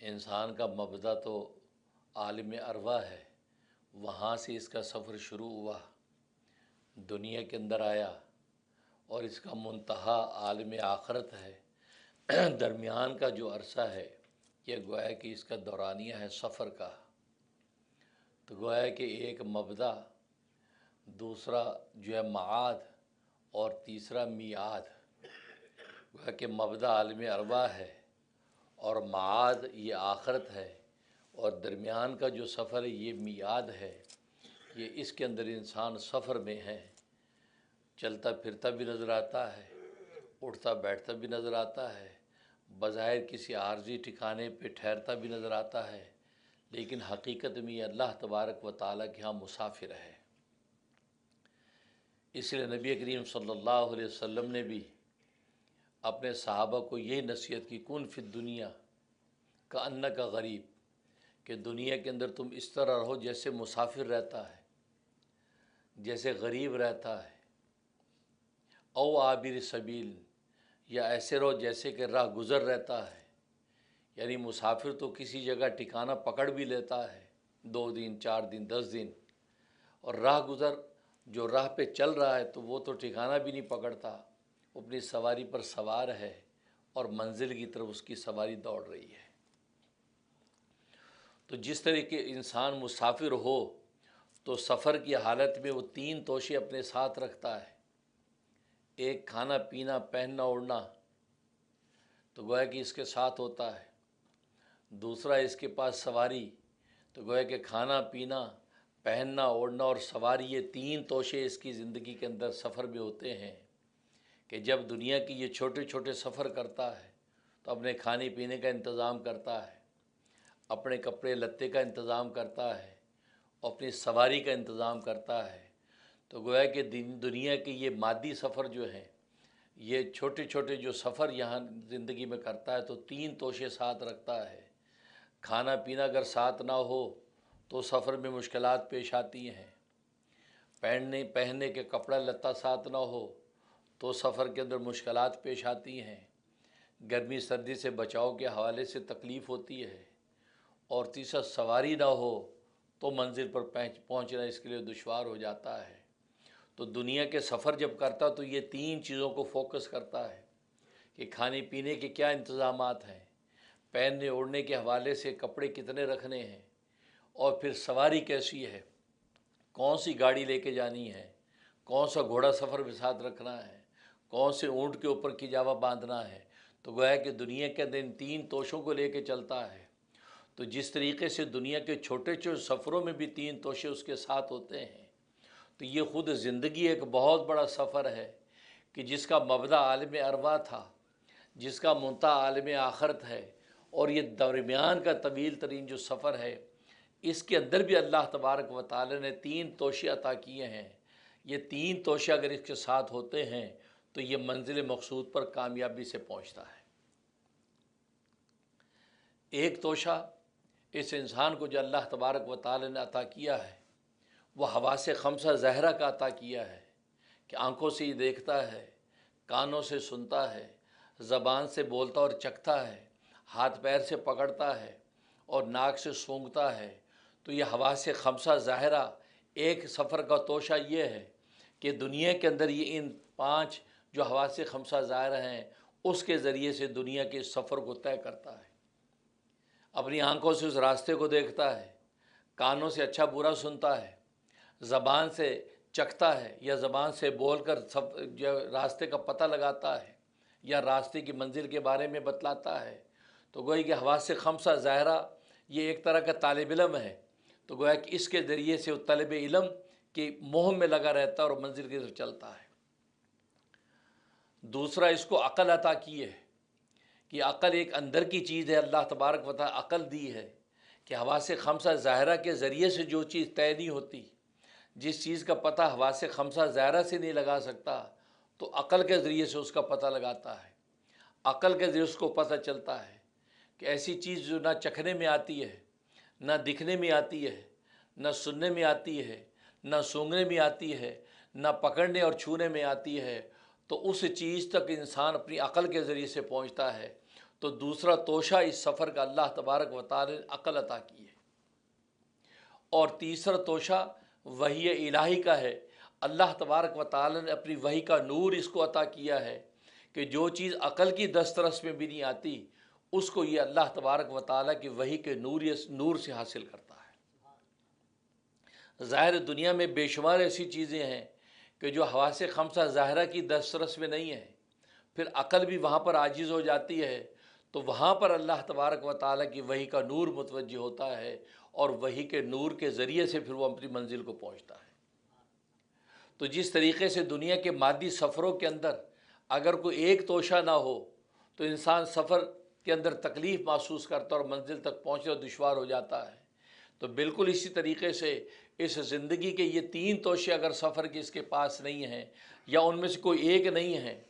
انسان کا مبدا تو عالم ارواح ہے، وہاں سے اس کا سفر شروع ہوا، دنیا کے اندر آیا اور اس کا منتہا عالم آخرت ہے۔ درمیان کا جو عرصہ ہے یہ گویا کہ اس کا دورانیہ ہے سفر کا، تو گویا کہ ایک مبدا، دوسرا جو ہے معاد اور تیسرا میعاد۔ گویا کہ مبدا عالم ارواح ہے اور معاد یہ آخرت ہے، اور درمیان کا جو سفر ہے یہ میعاد ہے۔ یہ اس کے اندر انسان سفر میں ہے، چلتا پھرتا بھی نظر آتا ہے، اٹھتا بیٹھتا بھی نظر آتا ہے، بظاہر کسی عارضی ٹھکانے پہ ٹھہرتا بھی نظر آتا ہے، لیکن حقیقت میں یہ اللہ تبارک و تعالیٰ کے ہاں مسافر ہے۔ اس لیے نبی کریم صلی اللہ علیہ وسلم نے بھی اپنے صحابہ کو یہی نصیحت کی، کن فی الدنیا کأنک غریب، کہ دنیا کے اندر تم اس طرح رہو جیسے مسافر رہتا ہے، جیسے غریب رہتا ہے، او عابر سبیل، یا ایسے رہو جیسے کہ راہ گزر رہتا ہے۔ یعنی مسافر تو کسی جگہ ٹھکانہ پکڑ بھی لیتا ہے 2 دن 4 دن 10 دن، اور راہ گزر جو راہ پہ چل رہا ہے تو وہ تو ٹھکانہ بھی نہیں پکڑتا، وہ اپنی سواری پر سوار ہے اور منزل کی طرف اس کی سواری دوڑ رہی ہے۔ تو جس طریقے انسان مسافر ہو تو سفر کی حالت میں وہ 3 توشے اپنے ساتھ رکھتا ہے، ایک کھانا پینا پہننا اوڑھنا تو گویا کہ اس کے ساتھ ہوتا ہے، دوسرا اس کے پاس سواری، تو گویا کہ کھانا پینا پہننا اوڑھنا اور سواری، یہ 3 توشے اس کی زندگی کے اندر سفر میں ہوتے ہیں، کہ جب دنیا کی یہ چھوٹے چھوٹے سفر کرتا ہے تو اپنے کھانے پینے کا انتظام کرتا ہے، اپنے کپڑے لتے کا انتظام کرتا ہے، اپنی سواری کا انتظام کرتا ہے۔ تو گویا کہ دنیا کے یہ مادی سفر جو ہیں، یہ چھوٹے چھوٹے جو سفر یہاں زندگی میں کرتا ہے تو 3 توشے ساتھ رکھتا ہے۔ کھانا پینا اگر ساتھ نہ ہو تو سفر میں مشکلات پیش آتی ہیں، پہننے کے کپڑا لتا ساتھ نہ ہو تو سفر کے اندر مشکلات پیش آتی ہیں، گرمی سردی سے بچاؤ کے حوالے سے تکلیف ہوتی ہے، اور تیسرا سواری نہ ہو تو منزل پر پہنچنا اس کے لیے دشوار ہو جاتا ہے۔ تو دنیا کے سفر جب کرتا تو یہ 3 چیزوں کو فوکس کرتا ہے کہ کھانے پینے کے کیا انتظامات ہیں، پہننے اوڑھنے کے حوالے سے کپڑے کتنے رکھنے ہیں، اور پھر سواری کیسی ہے، کون سی گاڑی لے کے جانی ہے، کون سا گھوڑا سفر کے ساتھ رکھنا ہے، کون سے اونٹ کے اوپر کجاوا باندھنا ہے۔ تو گویا کہ دنیا کے اندر ان 3 توشوں کو لے کے چلتا ہے۔ تو جس طریقے سے دنیا کے چھوٹے چھوٹے سفروں میں بھی 3 توشے اس کے ساتھ ہوتے ہیں، تو یہ خود زندگی ایک بہت بڑا سفر ہے کہ جس کا مبدا عالم ارواح تھا، جس کا منتہا عالم آخرت ہے، اور یہ درمیان کا طویل ترین جو سفر ہے، اس کے اندر بھی اللہ تبارک و تعالی نے 3 توشے عطا کیے ہیں۔ یہ 3 توشے اگر اس کے ساتھ ہوتے ہیں تو یہ منزل مقصود پر کامیابی سے پہنچتا ہے۔ ایک توشہ اس انسان کو جو اللہ تبارک و تعالی نے عطا کیا ہے وہ حواس خمسہ ظاہرہ کا عطا کیا ہے، کہ آنکھوں سے ہی دیکھتا ہے، کانوں سے سنتا ہے، زبان سے بولتا اور چکھتا ہے، ہاتھ پیر سے پکڑتا ہے اور ناک سے سونگھتا ہے۔ تو یہ حواس خمسہ ظاہرہ ایک سفر کا توشہ یہ ہے کہ دنیا کے اندر یہ ان 5 جو حواس خمسہ ظاہرہ ہیں اس کے ذریعے سے دنیا کے سفر کو طے کرتا ہے۔ اپنی آنکھوں سے اس راستے کو دیکھتا ہے، کانوں سے اچھا برا سنتا ہے، زبان سے چکھتا ہے یا زبان سے بول کر جو راستے کا پتہ لگاتا ہے یا راستے کی منزل کے بارے میں بتلاتا ہے۔ تو گویا کہ حواس خمسہ ظاہرہ یہ ایک طرح کا طالب علم ہے، تو گویا کہ اس کے ذریعے سے وہ طالب علم کی مہم میں لگا رہتا ہے اور منزل کی طرف چلتا ہے۔ دوسرا اس کو عقل عطا کی ہے، کہ عقل ایک اندر کی چیز ہے، اللہ تبارک و تعالی عقل دی ہے کہ حواس خمسہ ظاہرہ کے ذریعے سے جو چیز طے نہیں ہوتی، جس چیز کا پتہ حواس خمسہ ظاہرہ سے نہیں لگا سکتا تو عقل کے ذریعے سے اس کا پتہ لگاتا ہے۔ عقل کے ذریعے اس کو پتہ چلتا ہے کہ ایسی چیز جو نہ چکھنے میں آتی ہے، نہ دکھنے میں آتی ہے، نہ سننے میں آتی ہے، نہ سونگھنے میں آتی ہے، نہ پکڑنے اور چھونے میں آتی ہے، تو اس چیز تک انسان اپنی عقل کے ذریعے سے پہنچتا ہے۔ تو دوسرا توشہ اس سفر کا اللہ تبارک و تعالی نے عقل عطا کی ہے، اور تیسرا توشہ وحی الہی کا ہے۔ اللہ تبارک و تعالی نے اپنی وحی کا نور اس کو عطا کیا ہے کہ جو چیز عقل کی دسترس میں بھی نہیں آتی اس کو یہ اللہ تبارک و تعالی کی وحی کے نور سے حاصل کرتا ہے۔ ظاہر دنیا میں بے شمار ایسی چیزیں ہیں کہ جو حواس خمسہ ظاہرہ کی دسترس میں نہیں ہیں، پھر عقل بھی وہاں پر عاجز ہو جاتی ہے، تو وہاں پر اللہ تبارک و تعالیٰ کی وحی کا نور متوجہ ہوتا ہے، اور وحی کے نور کے ذریعے سے پھر وہ اپنی منزل کو پہنچتا ہے۔ تو جس طریقے سے دنیا کے مادی سفروں کے اندر اگر کوئی ایک توشہ نہ ہو تو انسان سفر کے اندر تکلیف محسوس کرتا ہے اور منزل تک پہنچنا دشوار ہو جاتا ہے، تو بالکل اسی طریقے سے اس زندگی کے یہ تین توشے اگر سفر کے اس کے پاس نہیں ہیں یا ان میں سے کوئی ایک نہیں ہے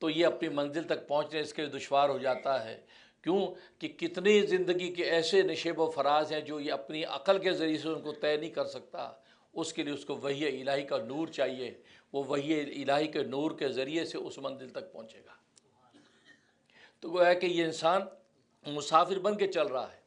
تو یہ اپنی منزل تک پہنچنے اس کے لیے دشوار ہو جاتا ہے۔ کیوں کہ کتنی زندگی کے ایسے نشیب و فراز ہیں جو یہ اپنی عقل کے ذریعے سے ان کو طے نہیں کر سکتا، اس کے لیے اس کو وحی الہی کا نور چاہیے، وہ وحی الہی کے نور کے ذریعے سے اس منزل تک پہنچے گا۔ تو گویا کہ یہ انسان مسافر بن کے چل رہا ہے،